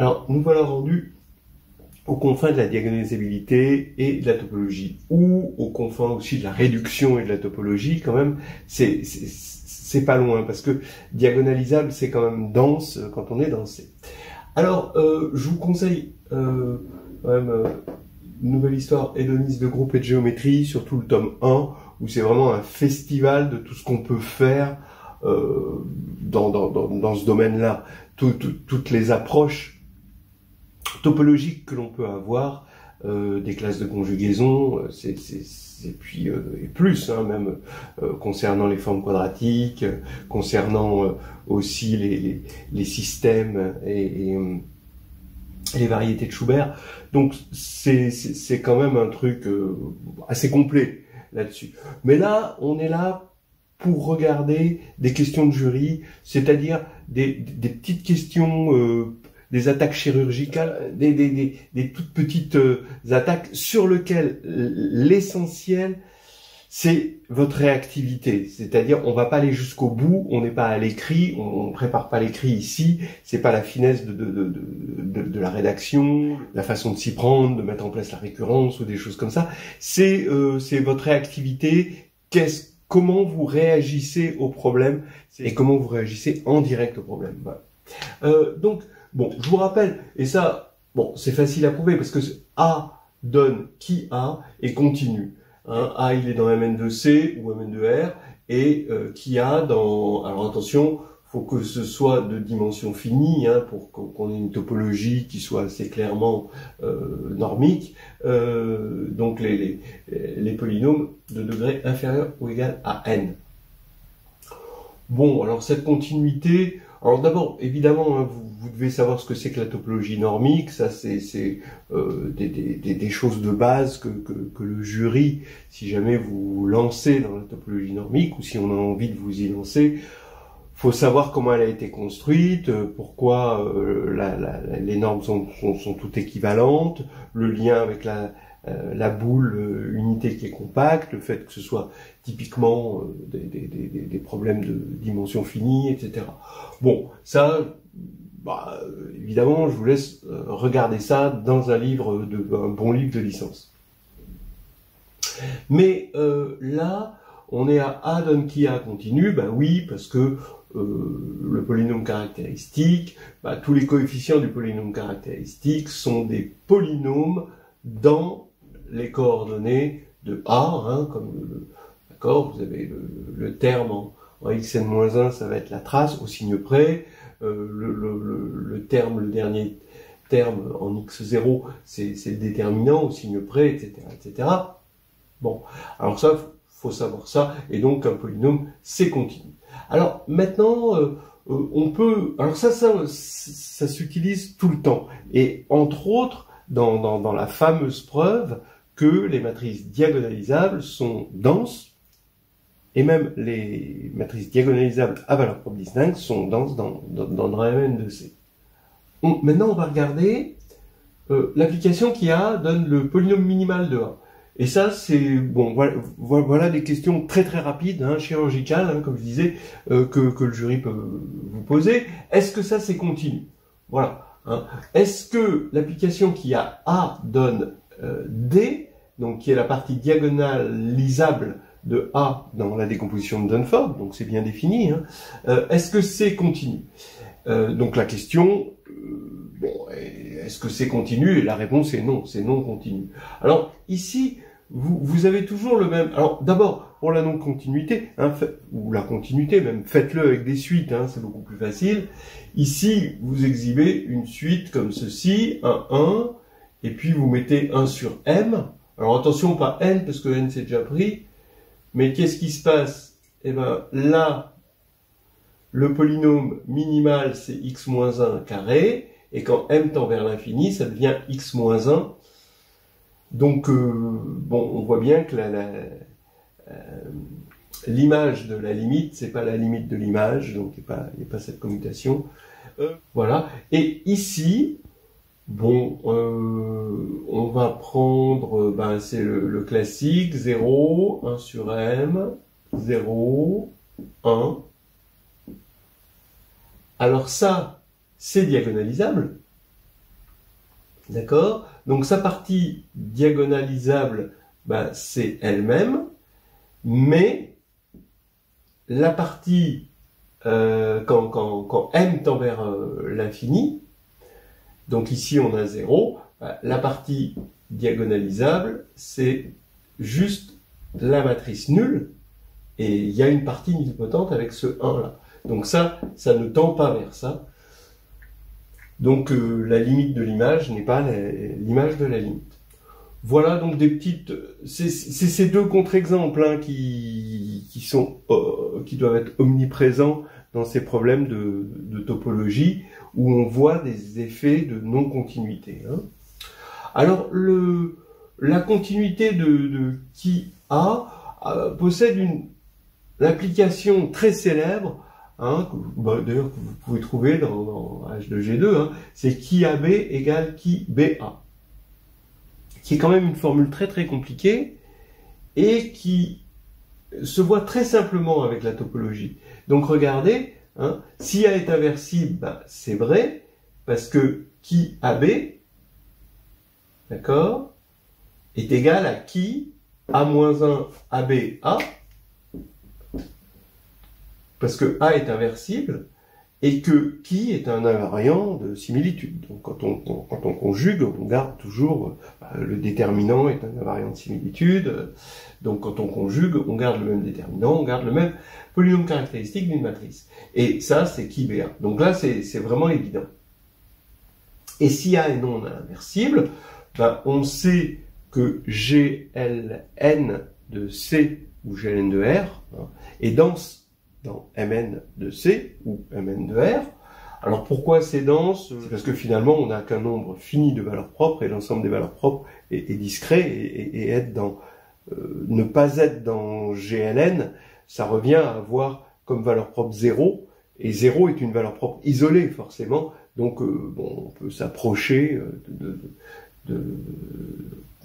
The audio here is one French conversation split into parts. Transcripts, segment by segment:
Alors, nous voilà rendus aux confins de la diagonalisabilité et de la topologie, ou aux confins aussi de la réduction et de la topologie, quand même, c'est pas loin, parce que diagonalisable, c'est quand même dense quand on est dans C. Alors, je vous conseille quand même une nouvelle histoire hédoniste de groupe et de géométrie, surtout le tome 1, où c'est vraiment un festival de tout ce qu'on peut faire dans ce domaine-là. Toutes les approches topologiques que l'on peut avoir, des classes de conjugaison, et puis et plus, hein, même concernant les formes quadratiques, concernant aussi les systèmes et les variétés de Schubert. Donc c'est quand même un truc assez complet là-dessus. Mais là, on est là pour regarder des questions de jury, c'est-à-dire des petites questions, des attaques chirurgicales, des toutes petites attaques sur lesquelles l'essentiel, c'est votre réactivité. C'est-à-dire, on va pas aller jusqu'au bout, on n'est pas à l'écrit, on prépare pas l'écrit ici, c'est pas la finesse de la rédaction, la façon de s'y prendre, de mettre en place la récurrence ou des choses comme ça. C'est votre réactivité, comment vous réagissez au problème et comment vous réagissez en direct au problème. Voilà. Donc, bon, je vous rappelle, et ça, bon, c'est facile à prouver parce que A donne qui A et continue. Hein, A, il est dans Mn de C ou Mn de R, et qui A dans... Alors attention, faut que ce soit de dimension finie, hein, pour qu'on ait une topologie qui soit assez clairement normique. Donc les polynômes de degré inférieur ou égal à n. Bon, alors cette continuité... Alors d'abord, évidemment, hein, vous devez savoir ce que c'est que la topologie normique. Ça, c'est des choses de base que le jury, si jamais vous vous lancez dans la topologie normique, ou si on a envie de vous y lancer, faut savoir comment elle a été construite, pourquoi les normes sont toutes équivalentes, le lien avec la boule unité qui est compacte, le fait que ce soit typiquement des problèmes de dimension finie, etc. Bon, ça, bah, évidemment, je vous laisse regarder ça dans un bon livre de licence. Mais là, on est à A donne qui A continue, ben oui, parce que le polynôme caractéristique, bah, tous les coefficients du polynôme caractéristique sont des polynômes dans les coordonnées de A, hein, comme d'accord, vous avez le terme en xn-1, ça va être la trace au signe près, le dernier terme en x0, c'est le déterminant au signe près, etc., etc. Bon, alors ça, faut savoir ça, et donc un polynôme, c'est continu. Alors maintenant, on peut, alors ça s'utilise tout le temps, et entre autres, dans la fameuse preuve que les matrices diagonalisables sont denses, et même les matrices diagonalisables à valeur propre distincte sont denses dans Mn de C. Maintenant, on va regarder l'application qui donne le polynôme minimal de A. Et ça, c'est bon. Voilà des questions très très rapides, hein, chirurgicales, hein, comme je disais, que le jury peut vous poser. Est-ce que ça c'est continu? Voilà. Hein. Est-ce que l'application qui a A donne D, donc qui est la partie diagonalisable de A dans la décomposition de Dunford, donc c'est bien défini. Hein. Est-ce que c'est continu? Donc la question, bon, est-ce que c'est continu? Et la réponse est non, c'est non continu. Alors ici, vous avez toujours le même. Alors d'abord pour la non-continuité, hein, ou la continuité même, faites-le avec des suites, hein, c'est beaucoup plus facile. Ici, vous exhibez une suite comme ceci, un 1, et puis vous mettez 1 sur m. Alors attention, pas n parce que n c'est déjà pris. Mais qu'est-ce qui se passe? Eh ben là, le polynôme minimal c'est x-1 carré, et quand m tend vers l'infini, ça devient x-1. Donc, bon, on voit bien que l'image de la limite, c'est pas la limite de l'image, donc il n'y a pas cette commutation. Voilà. Et ici, bon, on va prendre, ben, c'est le classique, 0, 1 sur m, 0, 1. Alors ça, c'est diagonalisable. D'accord? Donc sa partie diagonalisable, ben, c'est elle-même, mais la partie, quand m tend vers l'infini, donc ici on a 0, ben, la partie diagonalisable, c'est juste la matrice nulle, et il y a une partie nilpotente avec ce 1 là. Donc ça ne tend pas vers ça. Donc la limite de l'image n'est pas l'image de la limite. Voilà donc des petites... C'est ces deux contre-exemples hein, qui doivent être omniprésents dans ces problèmes de topologie où on voit des effets de non-continuité. Hein. Alors la continuité de qui a possède une application très célèbre, hein, d'ailleurs que vous pouvez trouver dans H2G2, hein, c'est qui AB égale qui BA, qui est quand même une formule très très compliquée et qui se voit très simplement avec la topologie. Donc regardez, hein, si A est inversible, ben, c'est vrai, parce que qui AB, d'accord, est égal à qui A-1 ABA, parce que A est inversible, et que qui est un invariant de similitude. Donc quand on conjugue, on garde toujours, le déterminant est un invariant de similitude, donc quand on conjugue, on garde le même déterminant, on garde le même polynôme caractéristique d'une matrice. Et ça, c'est qui BA. Donc là, c'est vraiment évident. Et si A est non inversible, ben, on sait que GLN de C ou GLN de R hein, est dense dans Mn de C ou Mn de R. Alors pourquoi c'est dense? C'est parce que finalement on n'a qu'un nombre fini de valeurs propres et l'ensemble des valeurs propres est discret et être dans ne pas être dans GLN, ça revient à avoir comme valeur propre 0 et 0 est une valeur propre isolée forcément, donc bon, on peut s'approcher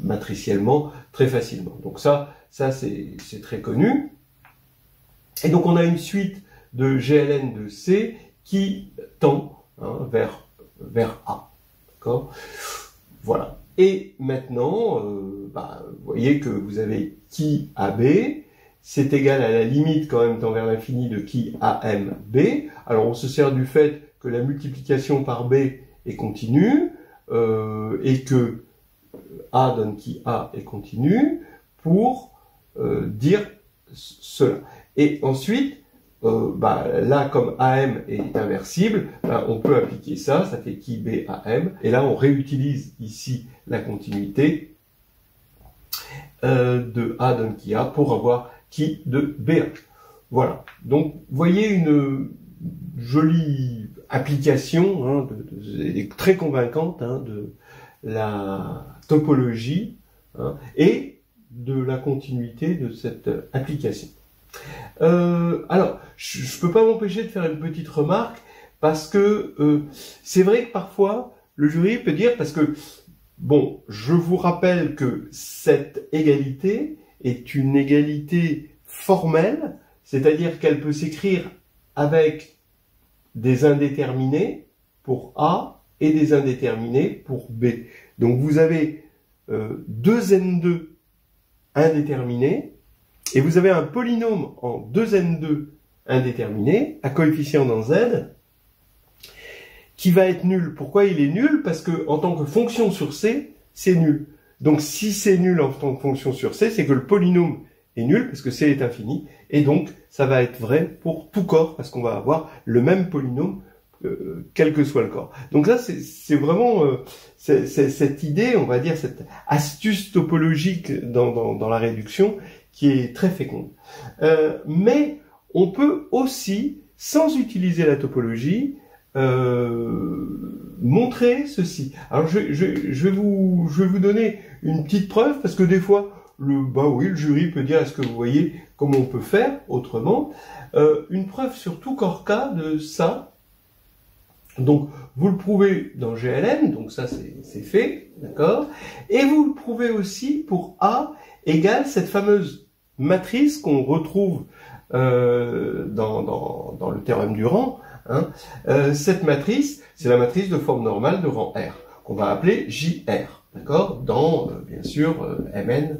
matriciellement très facilement. Donc ça c'est très connu. Et donc on a une suite de GLN de C qui tend hein, vers A. D'accord ? Voilà. Et maintenant, vous voyez que vous avez qui AB, c'est égal à la limite quand même tend vers l'infini de qui AMB. Alors on se sert du fait que la multiplication par B est continue et que A donne qui A est continue pour dire cela. Et ensuite, là, comme AM est inversible, on peut appliquer ça fait qui BAM, et là on réutilise ici la continuité de A donne qui A pour avoir qui de BA. Voilà, donc vous voyez une jolie application hein, très convaincante hein, de la topologie hein, et de la continuité de cette application. Alors, je peux pas m'empêcher de faire une petite remarque parce que c'est vrai que parfois le jury peut dire, parce que bon, je vous rappelle que cette égalité est une égalité formelle, c'est-à-dire qu'elle peut s'écrire avec des indéterminés pour A et des indéterminés pour B. Donc vous avez 2n2 indéterminés et vous avez un polynôme en 2n2 indéterminé à coefficient dans z qui va être nul. Pourquoi il est nul? Parce que en tant que fonction sur C, c'est nul. Donc si c'est nul en tant que fonction sur C, c'est que le polynôme est nul parce que C est infini et donc ça va être vrai pour tout corps parce qu'on va avoir le même polynôme quel que soit le corps. Donc là, c'est vraiment cette idée, on va dire, cette astuce topologique dans la réduction qui est très féconde. Mais on peut aussi, sans utiliser la topologie, montrer ceci. Alors je vais vous donner une petite preuve parce que des fois, le jury peut dire est-ce que vous voyez comment on peut faire autrement. Une preuve sur tout corps K de ça. Donc, vous le prouvez dans GLN, donc ça c'est fait, d'accord. Et vous le prouvez aussi pour A égale cette fameuse matrice qu'on retrouve dans le théorème du rang. Hein. Cette matrice, c'est la matrice de forme normale de rang R, qu'on va appeler JR, d'accord, dans, bien sûr, Mn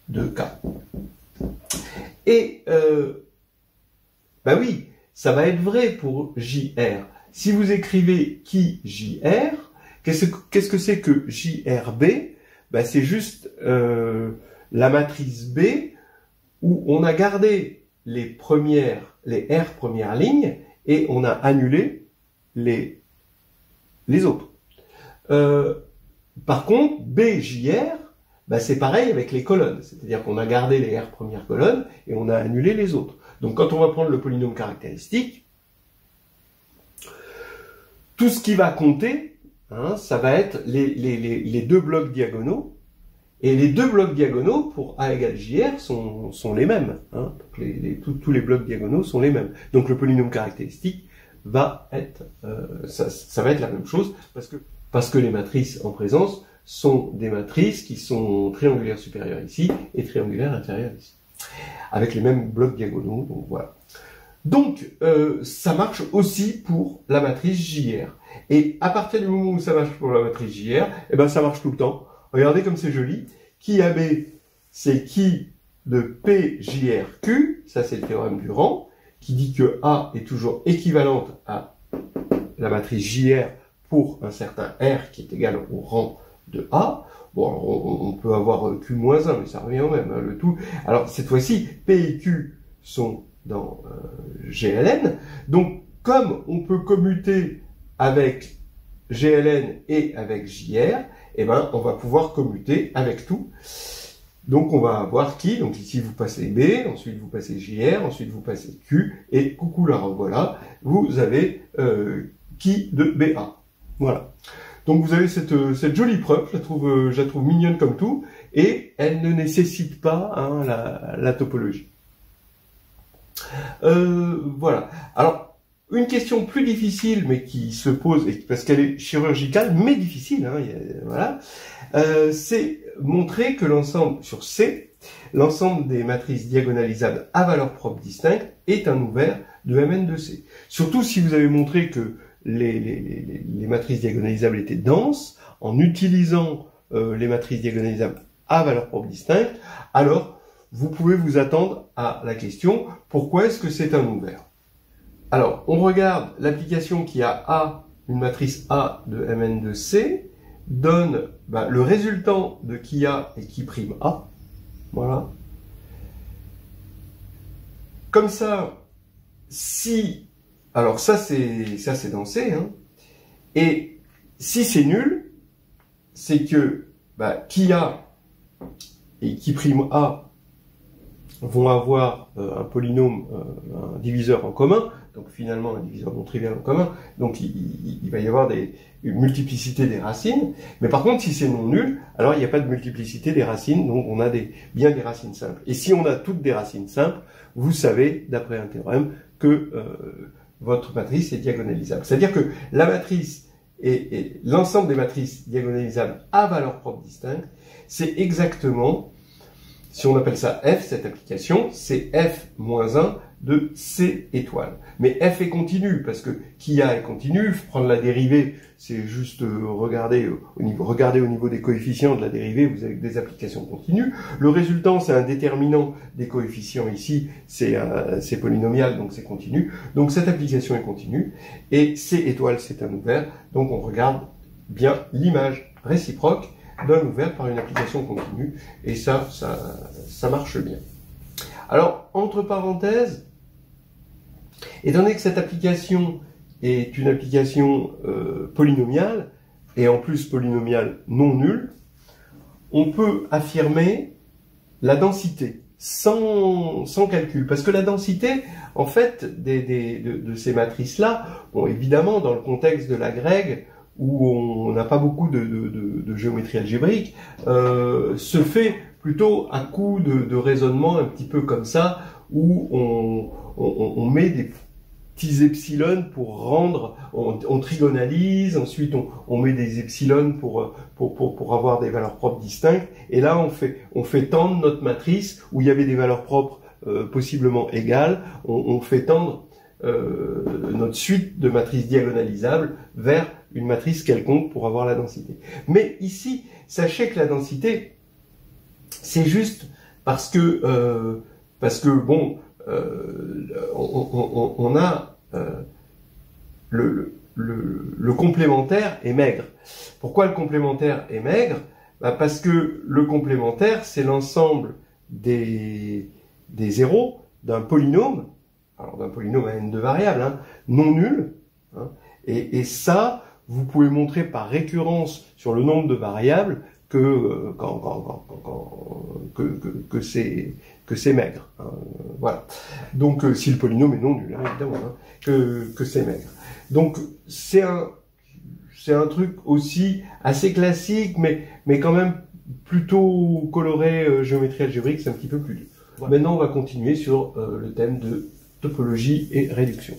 de K. Et, bah oui, ça va être vrai pour JR. Si vous écrivez qui JR, qu'est-ce que c'est que JRB? Bah, c'est juste la matrice B où on a gardé les R premières lignes et on a annulé les autres. Par contre, BJR, bah, c'est pareil avec les colonnes. C'est-à-dire qu'on a gardé les R premières colonnes et on a annulé les autres. Donc quand on va prendre le polynôme caractéristique, tout ce qui va compter, hein, ça va être les deux blocs diagonaux. Et les deux blocs diagonaux pour A égale JR sont les mêmes. Hein. Tous les blocs diagonaux sont les mêmes. Donc le polynôme caractéristique va être, ça va être la même chose parce que les matrices en présence sont des matrices qui sont triangulaires supérieures ici et triangulaires inférieures ici, avec les mêmes blocs diagonaux. Donc voilà. Donc ça marche aussi pour la matrice JR. Et à partir du moment où ça marche pour la matrice JR, eh ben ça marche tout le temps. Regardez comme c'est joli. Qui AB, c'est qui de PJRQ, ça c'est le théorème du rang, qui dit que A est toujours équivalente à la matrice JR pour un certain R qui est égal au rang de A. Bon, on peut avoir Q-1, mais ça revient au même, hein, le tout. Alors cette fois-ci, P et Q sont dans GLN. Donc comme on peut commuter avec GLN et avec JR, eh ben, on va pouvoir commuter avec tout. Donc, on va avoir qui? Donc, ici, vous passez B, ensuite, vous passez JR, ensuite, vous passez Q, et coucou la voilà, vous avez qui de BA. Voilà. Donc, vous avez cette jolie preuve, je la trouve mignonne comme tout, et elle ne nécessite pas hein, la topologie. Voilà. Alors, une question plus difficile, mais qui se pose, parce qu'elle est chirurgicale, mais difficile, hein, voilà, c'est montrer que l'ensemble, sur C, l'ensemble des matrices diagonalisables à valeur propre distincte est un ouvert de Mn de C. Surtout si vous avez montré que les matrices diagonalisables étaient denses, en utilisant les matrices diagonalisables à valeur propre distincte, alors vous pouvez vous attendre à la question, pourquoi est-ce que c'est un ouvert? Alors, on regarde l'application qui a A, une matrice A de Mn de C, donne le résultant de qui A et qui prime A. Voilà. Comme ça, si... Alors ça c'est dans C, hein. Et si c'est nul, c'est que qui A et qui prime A vont avoir un polynôme, un diviseur en commun, donc finalement un diviseur non trivial en commun, donc il va y avoir une multiplicité des racines, mais par contre si c'est non nul, alors il n'y a pas de multiplicité des racines, donc on a bien des racines simples. Et si on a toutes des racines simples, vous savez, d'après un théorème, que votre matrice est diagonalisable. C'est-à-dire que la matrice et l'ensemble des matrices diagonalisables à valeur propre distincte, c'est exactement, si on appelle ça F, cette application, c'est F moins 1 de C étoile. Mais F est continu, parce que qui A est continu, prendre la dérivée, c'est juste regarder au niveau des coefficients de la dérivée, vous avez des applications continues. Le résultant, c'est un déterminant des coefficients ici, c'est polynomial, donc c'est continu. Donc cette application est continue, et C étoile, c'est un ouvert, donc on regarde bien l'image réciproque d'un ouvert par une application continue, et ça marche bien. Alors, entre parenthèses, étant donné que cette application est une application polynomiale, et en plus polynomiale non nulle, on peut affirmer la densité sans calcul. Parce que la densité, en fait, de ces matrices-là, bon, évidemment, dans le contexte de la grecque, où on n'a pas beaucoup de géométrie algébrique, se fait plutôt à coup de raisonnement un petit peu comme ça, où on met des petits epsilon pour rendre, on trigonalise, ensuite on met des epsilon pour avoir des valeurs propres distinctes, et là on fait tendre notre matrice où il y avait des valeurs propres possiblement égales, on fait tendre notre suite de matrices diagonalisables vers une matrice quelconque pour avoir la densité. Mais ici, sachez que la densité, c'est juste parce que bon, on a le complémentaire est maigre. Pourquoi le complémentaire est maigre? Parce que le complémentaire, c'est l'ensemble des zéros d'un polynôme, alors d'un polynôme à n de variables, hein, non nul, hein, et ça, vous pouvez montrer par récurrence sur le nombre de variables que c'est maigre. Hein, voilà. Donc si le polynôme est non nul, hein, évidemment, hein, que c'est maigre. Donc c'est un truc aussi assez classique, mais quand même plutôt coloré géométrie algébrique, c'est un petit peu plus dur. Voilà. Maintenant, on va continuer sur le thème de topologie et réduction.